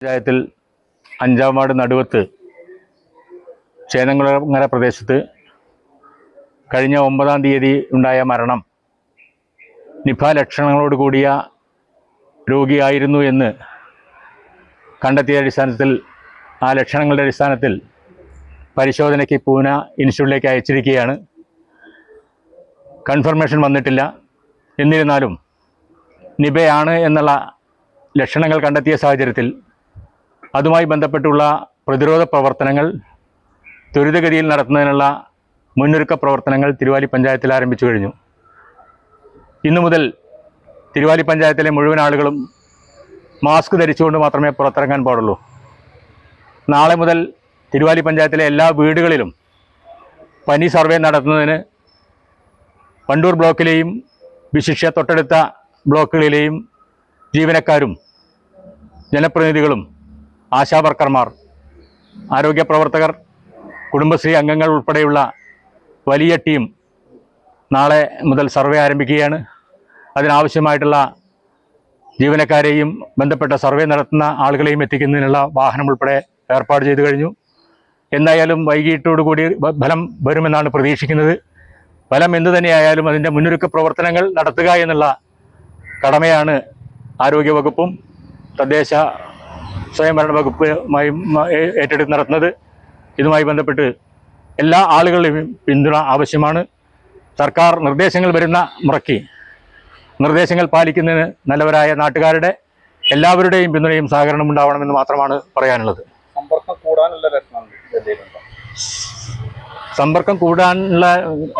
പഞ്ചായത്തിൽ 5-ാം വാർഡ് നടുവത്ത് ചേന്നംകുളങ്ങര പ്രദേശത്ത് കഴിഞ്ഞ 9-ാം തീയതി ഉണ്ടായ മരണം നിപ ലക്ഷണങ്ങളോട് കൂടിയ രോഗിയായിരുന്നു എന്ന് കണ്ടെത്തിയ അടിസ്ഥാനത്തിൽ ആ ലക്ഷണങ്ങളുടെ അടിസ്ഥാനത്തിൽ പരിശോധനയ്ക്ക് പൂന ഇൻസ്റ്റിറ്റ്യൂട്ടിലേക്ക് അയച്ചിരിക്കുകയാണ്. കൺഫർമേഷൻ വന്നിട്ടില്ല. എന്നിരുന്നാലും നിപയാണ് എന്നുള്ള ലക്ഷണങ്ങൾ കണ്ടെത്തിയ സാഹചര്യത്തിൽ അതുമായി ബന്ധപ്പെട്ടുള്ള പ്രതിരോധ പ്രവർത്തനങ്ങൾ ത്വരിതഗതിയിൽ നടത്തുന്നതിനുള്ള മുന്നൊരുക്ക പ്രവർത്തനങ്ങൾ തിരുവാലി പഞ്ചായത്തിൽ ആരംഭിച്ചു കഴിഞ്ഞു. ഇന്നു മുതൽ തിരുവാലി പഞ്ചായത്തിലെ മുഴുവൻ ആളുകളും മാസ്ക് ധരിച്ചുകൊണ്ട് മാത്രമേ പുറത്തിറങ്ങാൻ പാടുള്ളൂ. നാളെ മുതൽ തിരുവാലി പഞ്ചായത്തിലെ എല്ലാ വീടുകളിലും പനി സർവേ നടത്തുന്നതിന് വണ്ടൂർ ബ്ലോക്കിലെയും വിശിഷ്യ തൊട്ടടുത്ത ബ്ലോക്കുകളിലെയും ജീവനക്കാരും ജനപ്രതിനിധികളും ആശാവർക്കർമാർ, ആരോഗ്യ പ്രവർത്തകർ, കുടുംബശ്രീ അംഗങ്ങൾ ഉൾപ്പെടെയുള്ള വലിയ ടീം നാളെ മുതൽ സർവേ ആരംഭിക്കുകയാണ്. അതിനാവശ്യമായിട്ടുള്ള ജീവനക്കാരെയും ബന്ധപ്പെട്ട സർവേ നടത്തുന്ന ആളുകളെയും എത്തിക്കുന്നതിനുള്ള വാഹനം ഉൾപ്പെടെ ഏർപ്പാട് ചെയ്തു കഴിഞ്ഞു. എന്തായാലും വൈകിട്ടോടുകൂടി ഫലം വരുമെന്നാണ് പ്രതീക്ഷിക്കുന്നത്. ഫലം എന്തു തന്നെയായാലും അതിൻ്റെ മുന്നൊരുക്ക പ്രവർത്തനങ്ങൾ നടത്തുക എന്നുള്ള കടമയാണ് ആരോഗ്യവകുപ്പും തദ്ദേശ സ്വയംഭരണ വകുപ്പുമായും ഏറ്റെടുത്ത് നടത്തുന്നത്. ഇതുമായി ബന്ധപ്പെട്ട് എല്ലാ ആളുകളുടെയും പിന്തുണ ആവശ്യമാണ്. സർക്കാർ നിർദ്ദേശങ്ങൾ വരുന്ന മുറയ്ക്ക് നിർദ്ദേശങ്ങൾ പാലിക്കുന്നതിന് നല്ലവരായ നാട്ടുകാരുടെ എല്ലാവരുടെയും പിന്തുണയും സഹകരണം ഉണ്ടാവണമെന്ന് മാത്രമാണ് പറയാനുള്ളത്. സമ്പർക്കം കൂടാനുള്ള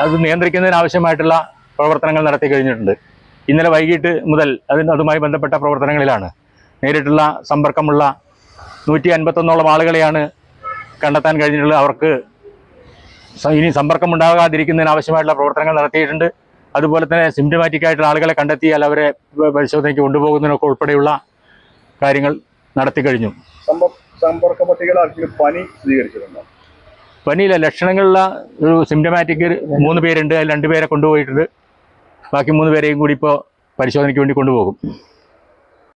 അത് നിയന്ത്രിക്കുന്നതിന് ആവശ്യമായിട്ടുള്ള പ്രവർത്തനങ്ങൾ നടത്തി കഴിഞ്ഞിട്ടുണ്ട്. ഇന്നലെ വൈകിട്ട് മുതൽ അതുമായി ബന്ധപ്പെട്ട പ്രവർത്തനങ്ങളിലാണ്. നേരിട്ടുള്ള സമ്പർക്കമുള്ള 151ഓളം ആളുകളെയാണ് കണ്ടെത്താൻ കഴിഞ്ഞിട്ടുള്ളത്. അവർക്ക് ഇനി സമ്പർക്കം ഉണ്ടാകാതിരിക്കുന്നതിന് ആവശ്യമായിട്ടുള്ള പ്രവർത്തനങ്ങൾ നടത്തിയിട്ടുണ്ട്. അതുപോലെ തന്നെ സിംറ്റമാറ്റിക് ആയിട്ടുള്ള ആളുകളെ കണ്ടെത്തിയാൽ അവരെ പരിശോധനയ്ക്ക് കൊണ്ടുപോകുന്നതിനൊക്കെ ഉൾപ്പെടെയുള്ള കാര്യങ്ങൾ നടത്തി കഴിഞ്ഞു. സമ്പർക്ക പട്ടികയിൽ പനി സ്ഥിരീകരിച്ചിട്ടുണ്ടോ? പനിയില്ല, ലക്ഷണങ്ങളുള്ള ഒരു സിംറ്റമാറ്റിക് 3 പേരുണ്ട്. അതിൽ 2 പേരെ കൊണ്ടുപോയിട്ടുണ്ട്. ബാക്കി 3 പേരെയും കൂടി ഇപ്പോൾ പരിശോധനയ്ക്ക് വേണ്ടി കൊണ്ടുപോകും.